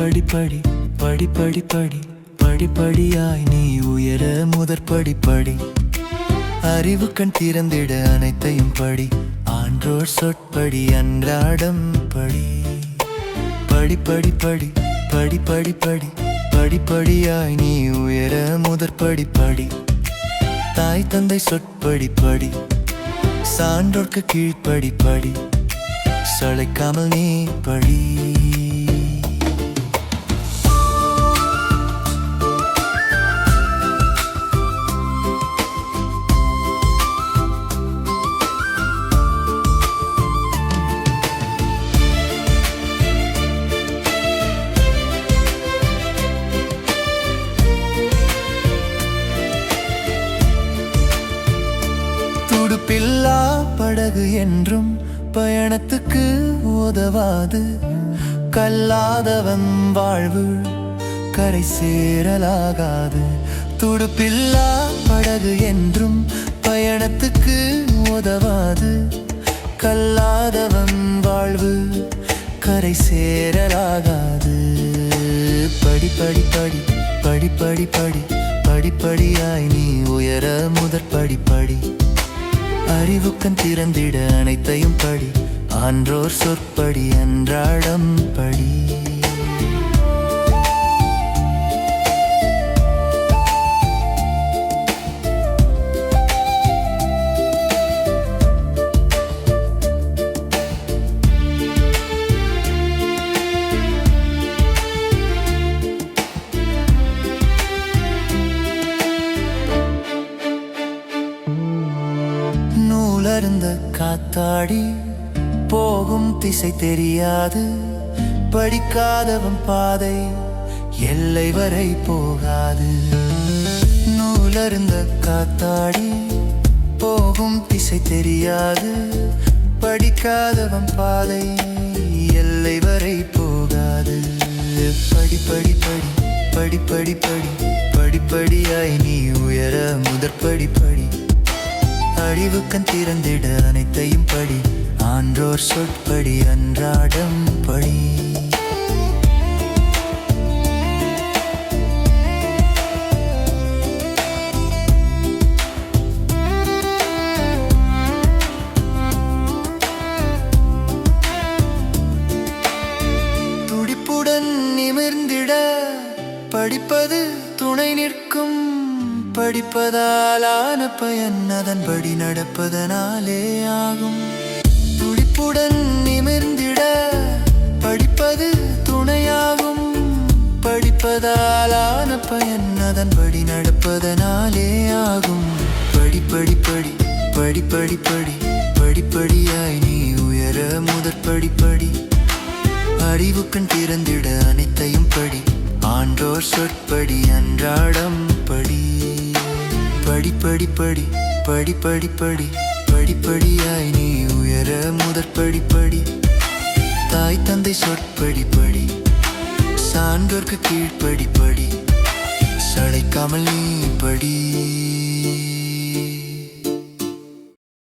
படி படி படி படி படி படிப்படியாய் நீ உயர முதற்படி படி. அறிவு கண் திறந்திட அனைத்தையும் படி. ஆன்றோர் சொற்படி அன்றாடம் படி. படி படி படி படி படி படி படிப்படியாய் நீ உயர முதற்படி படி. தாய் தந்தை சொற்படி படி. சான்றோர்க்கு கீழ்ப்படி படி. சளைக்காமல் நீ படி. துடுப்பில்லா படகு என்றும் பயணத்துக்கு உதவாது. கல்லாதவன் வாழ்வு கரை சேரலாகாது. துடுப்பில்லா படகு என்றும் பயணத்துக்கு உதவாது. கல்லாதவன் வாழ்வு கரை சேரலாகாது. படி படி படி படி படி படி படிப்படியாய் நீ உயர முதற்படி படி. அறிவுக்கண் திறந்திட அனைத்தையும் படி. ஆன்றோர் சொற்படி அன்றாடம் படி. நூலருந்த காத்தாடி போகும் திசை தெரியாது. படிக்காதவன் பாதை எல்லை வரை போகாது. நூலருந்த காத்தாடி போகும் திசை தெரியாது. படிக்காதவன் பாதை எல்லை வரை போகாது. படி படி படி படி படி படி படிப்படியாய் நீ உயர முதற்படி படி. அறிவுக்கண் திறந்திட அனைத்தையும் படி. ஆன்றோர் சொற்படி அன்றாடம் படி. துடிப்புடன் நிமிர்ந்திட படிப்பது துணை நிற்கும். படிப்பதாலான பயன் அதன்படி நடப்பதனாலே ஆகும். துடிப்புடன் நிமிர்ந்திட படிப்பது துணையாகும். படிப்பதாலான பயன் அதன்படி நடப்பதனாலே ஆகும். படி படி படி படி படி படி படிப்படியாய் நீ உயர முதற்படி படி. அறிவுக்கண் திறந்திட அனைத்தையும் படி. ஆன்றோர் சொற்படி அன்றாடம் படி. படி படி படி படி படி படி படிப்படியாய் நீ உயர முதற்படி படி. தாய் தந்தை சொற்படி படி. சான்றோர்க்கு கீழ்ப்படி படி. சளைக்காமல் நீ படி.